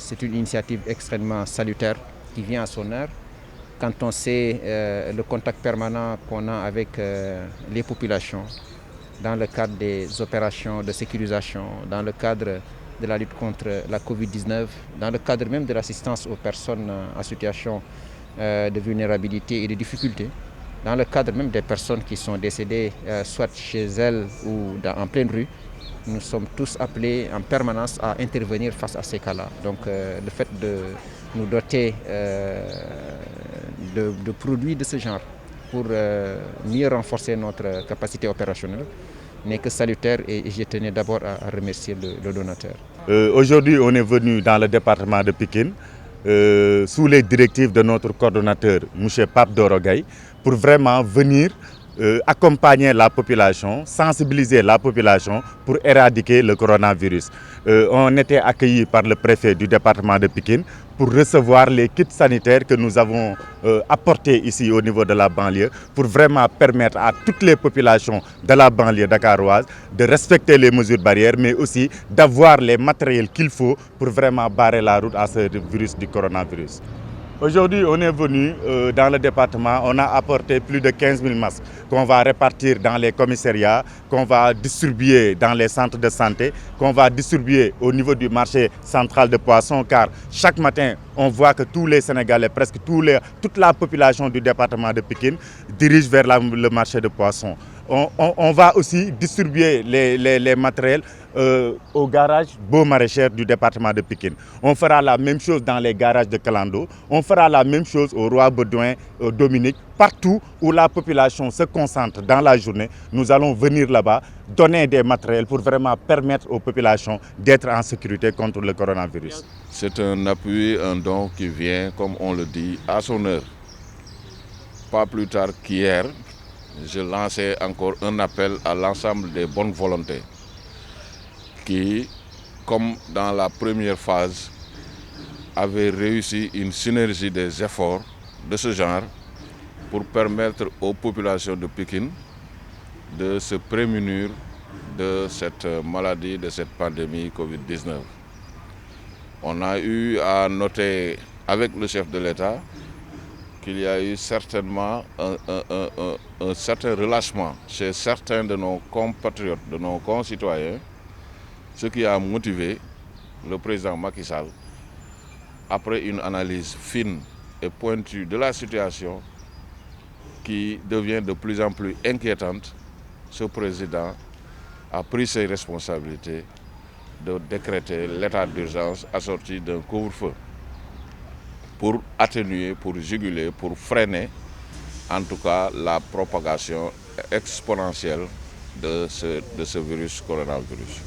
c'est une initiative extrêmement salutaire qui vient à son heure. Quand on sait le contact permanent qu'on a avec les populations dans le cadre des opérations de sécurisation, dans le cadre de la lutte contre la Covid-19, dans le cadre même de l'assistance aux personnes en situation de vulnérabilité et de difficulté, dans le cadre même des personnes qui sont décédées soit chez elles ou en pleine rue, nous sommes tous appelés en permanence à intervenir face à ces cas-là. Donc le fait de nous doter de produits de ce genre pour mieux renforcer notre capacité opérationnelle n'est que salutaire et je tenais d'abord à remercier le donateur. Aujourd'hui, on est venu dans le département de Pikine sous les directives de notre coordonnateur, M. Pape Dorogay, pour vraiment venir accompagner la population, sensibiliser la population pour éradiquer le coronavirus. On était accueillis par le préfet du département de Pikine pour recevoir les kits sanitaires que nous avons apportés ici au niveau de la banlieue pour vraiment permettre à toutes les populations de la banlieue dakaroise de respecter les mesures barrières mais aussi d'avoir les matériels qu'il faut pour vraiment barrer la route à ce virus du coronavirus. Aujourd'hui, on est venu dans le département, on a apporté plus de 15 000 masques qu'on va répartir dans les commissariats, qu'on va distribuer dans les centres de santé, qu'on va distribuer au niveau du marché central de poissons, car chaque matin, on voit que tous les Sénégalais, presque toute la population du département de Pikine dirige vers le marché de poissons. On va aussi distribuer les matériels au garage Beau Maraîchère du département de Pikine. On fera la même chose dans les garages de Kalando. On fera la même chose au Roi Baudouin, au Dominique. Partout où la population se concentre dans la journée, nous allons venir là-bas donner des matériels pour vraiment permettre aux populations d'être en sécurité contre le coronavirus. C'est un appui, un don qui vient, comme on le dit, à son heure. Pas plus tard qu'hier, je lançais encore un appel à l'ensemble des bonnes volontés qui, comme dans la première phase, avaient réussi une synergie des efforts de ce genre pour permettre aux populations de Pikine de se prémunir de cette maladie, de cette pandémie Covid-19. On a eu à noter avec le chef de l'État qu'il y a eu certainement un certain relâchement chez certains de nos compatriotes, de nos concitoyens, ce qui a motivé le président Macky Sall, après une analyse fine et pointue de la situation qui devient de plus en plus inquiétante, ce président a pris ses responsabilités de décréter l'état d'urgence assorti d'un couvre-feu pour atténuer, pour juguler, pour freiner en tout cas la propagation exponentielle de ce virus coronavirus.